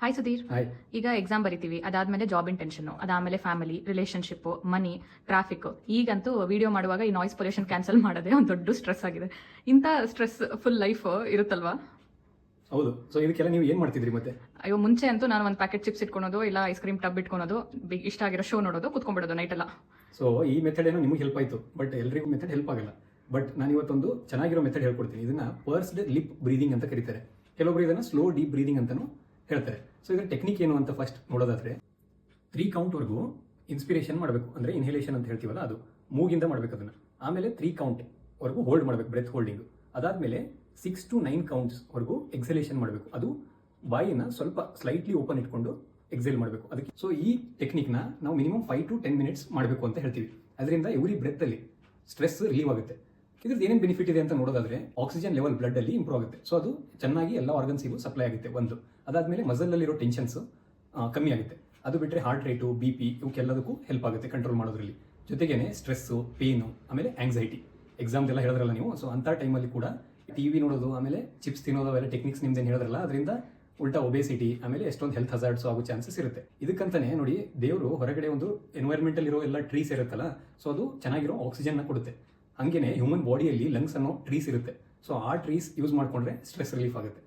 Hi Sudhir. Hi. ಈಗ exam ಬರಿತೀವಿ, ಅದಾದ್ಮೇಲೆ ಜಾಬಿನ ಟೆನ್ಷನ್, ಅದಾದ್ಮೇಲೆ ಫ್ಯಾಮಿಲಿ, ರಿಲೇಶನ್ಶಿಪ್, ಮನಿ, ಟ್ರಾಫಿಕ್. ಈಗಂತೂ ವಿಡಿಯೋ ಮಾಡುವಾಗ ಈ ನಾಯ್ಸ್ ಪೊಲ್ಯೂಷನ್ ಕ್ಯಾನ್ಸಲ್ ಮಾಡೋದೇ ಒಂದು ದೊಡ್ಡ ಸ್ಟ್ರೆಸ್ ಆಗಿದೆ. ಇಂಥ ಸ್ಟ್ರೆಸ್ ಫುಲ್ ಲೈಫ್ ಇರುತ್ತಲ್ವಾ? ಹೌದು. ಸೊ ಇದಕ್ಕೆಲ್ಲ ನೀವು ಏನು ಮಾಡ್ತಿದ್ರಿ ಮತ್ತೆ? ಅಯ್ಯೋ, ಮುಂಚೆ ಅಂತೂ ನಾನು ಒಂದು ಪ್ಯಾಕೆಟ್ ಚಿಪ್ಸ್ ಇಟ್ಕೊಳೋದು, ಇಲ್ಲ ಐಸ್ ಕ್ರೀಮ್ ಟಬ್ ಇಟ್ಕೊಳೋದು, ಇಷ್ಟ ಆಗಿರೋ ಶೋ ನೋಡೋದು, ಕುತ್ಕೊಂಡ್ಬಿಡೋದು ನೈಟ್ ಎಲ್ಲ. ಸೊ ಈ ಮೆಥಡ್ ಏನೋ ನಿಮಗೆ ಹೆಲ್ಪ್ ಆಯಿತು, ಬಟ್ ಎಲ್ರಿಗೂ ಮೆಥಡ್ ಹೆಲ್ಪ್ ಆಗಲ್ಲ. ಬಟ್ ನಾನು ಇವತ್ತೊಂದು ಚೆನ್ನಾಗಿರೋ ಮೆಥಡ್ ಹೇಳ್ಕೊಡ್ತೀನಿ. ಇದನ್ನ ಪರ್ಸ್ಡ್ ಲಿಪ್ ಬ್ರೀದಿಂಗ್ ಅಂತ ಕರೀತಾರೆ. ಕೆಲವೊಬ್ರು ಇದನ್ನ ಸ್ಲೋ ಡೀಪ್ ಬ್ರೀದಿಂಗ್ ಅಂತಾನು ಹೇಳ್ತಾರೆ. ಸೊ ಇದರ ಟೆಕ್ನಿಕ್ ಏನು ಅಂತ ಫಸ್ಟ್ ನೋಡೋದಾದ್ರೆ, 3 ಕೌಂಟ್ವರೆಗೂ ಇನ್ಸ್ಪಿರೇಷನ್ ಮಾಡಬೇಕು, ಅಂದ್ರೆ ಇನ್ಹೇಲೇಷನ್ ಅಂತ ಹೇಳ್ತೀವಲ್ಲ ಅದು, ಮೂಗಿಂದ ಮಾಡಬೇಕು ಅದನ್ನ. ಆಮೇಲೆ 3 ಕೌಂಟ್ ವರೆಗೂ ಹೋಲ್ಡ್ ಮಾಡಬೇಕು, ಬ್ರೆತ್ ಹೋಲ್ಡಿಂಗ್. ಅದಾದ್ಮೇಲೆ 6 to 9 ಕೌಂಟ್ಸ್ ವರೆಗೂ ಎಕ್ಸಲೇಷನ್ ಮಾಡಬೇಕು, ಅದು ಬಾಯಿನ ಸ್ವಲ್ಪ ಸ್ಲೈಟ್ಲಿ ಓಪನ್ ಇಟ್ಕೊಂಡು ಎಕ್ಸೇಲ್ ಮಾಡಬೇಕು. ಅದಕ್ಕೆ ಸೊ ಈ ಟೆಕ್ನಿಕ್ನ ನಾವು ಮಿನಿಮಮ್ 5 to 10 ಮಿನಿಟ್ಸ್ ಮಾಡಬೇಕು ಅಂತ ಹೇಳ್ತೀವಿ. ಅದರಿಂದ ಎವ್ರಿ ಬ್ರೆತ್ ಅಲ್ಲಿ ಸ್ಟ್ರೆಸ್ ರಿಲೀವ್ ಆಗುತ್ತೆ. ಇದ್ರದ್ದು ಏನೇನು ಬೆನಿಫಿಟ್ ಇದೆ ಅಂತ ನೋಡೋದಾದ್ರೆ, ಆಕ್ಸಿಜನ್ ಲೆವೆಲ್ ಬ್ಲಡ್ ಅಲ್ಲಿ ಇಂಪ್ರೂವ್ ಆಗುತ್ತೆ. ಸೊ ಅದು ಚೆನ್ನಾಗಿ ಎಲ್ಲ ಆರ್ಗನ್ಸಿಗೂ ಸಪ್ಲೈ ಆಗುತ್ತೆ ಒಂದು. ಅದಾದ್ಮೇಲೆ ಮಸಲ್ ಅಲ್ಲಿರೋ ಟೆನ್ಷನ್ಸ್ ಕಮ್ಮಿ ಆಗುತ್ತೆ. ಅದು ಬಿಟ್ಟರೆ ಹಾರ್ಟ್ ರೇಟು, BP ಇವಕ್ಕೆಲ್ಲದಕ್ಕೂ ಹೆಲ್ಪ್ ಆಗುತ್ತೆ ಕಂಟ್ರೋಲ್ ಮಾಡೋದ್ರಲ್ಲಿ. ಜೊತೆಗೇನೆ ಸ್ಟ್ರೆಸ್ಸು, ಪೇನು, ಆಮೇಲೆ ಆಂಗ್ಸೈಟಿ, ಎಕ್ಸಾಮ್ದೆಲ್ಲ ಹೇಳಿದ್ರಲ್ಲ ನೀವು. ಸೊ ಅಂಥ ಟೈಮಲ್ಲಿ ಕೂಡ TV ನೋಡೋದು, ಆಮೇಲೆ ಚಿಪ್ಸ್ ತಿನ್ನೋದು, ಅವೆಲ್ಲ ಟೆಕ್ನಿಕ್ಸ್ ನಿಮ್ದೇನು ಹೇಳಿದ್ರಲ್ಲ, ಅದರಿಂದ ಉಲ್ಟಾ ಒಬೇಸಿಟಿ, ಆಮೇಲೆ ಎಷ್ಟೊಂದು ಹೆಲ್ತ್ ಹಜಾರ್ಡ್ಸ್ ಆಗೋ ಚಾನ್ಸಸ್ ಇರುತ್ತೆ. ಇದಕ್ಕಂತಾನೆ ನೋಡಿ, ದೇವರು ಹೊರಗಡೆ ಒಂದು ಎನ್ವೈರ್ಮೆಂಟಲ್ ಇರೋ ಎಲ್ಲ ಟ್ರೀಸ್ ಇರುತ್ತಲ್ಲ, ಸೊ ಅದು ಚೆನ್ನಾಗಿರೋ ಆಕ್ಸಿಜನ್ ಕೊಡುತ್ತೆ. ಹಂಗೇನೆ ಹ್ಯೂಮನ್ ಬಾಡಿಯಲ್ಲಿ ಲಂಗ್ಸ್ ಅನ್ನೋ ಟ್ರೀಸ್ ಇರುತ್ತೆ. ಸೊ ಆ ಟ್ರೀಸ್ ಯೂಸ್ ಮಾಡ್ಕೊಂಡ್ರೆ ಸ್ಟ್ರೆಸ್ ರಿಲೀಫ್ ಆಗುತ್ತೆ.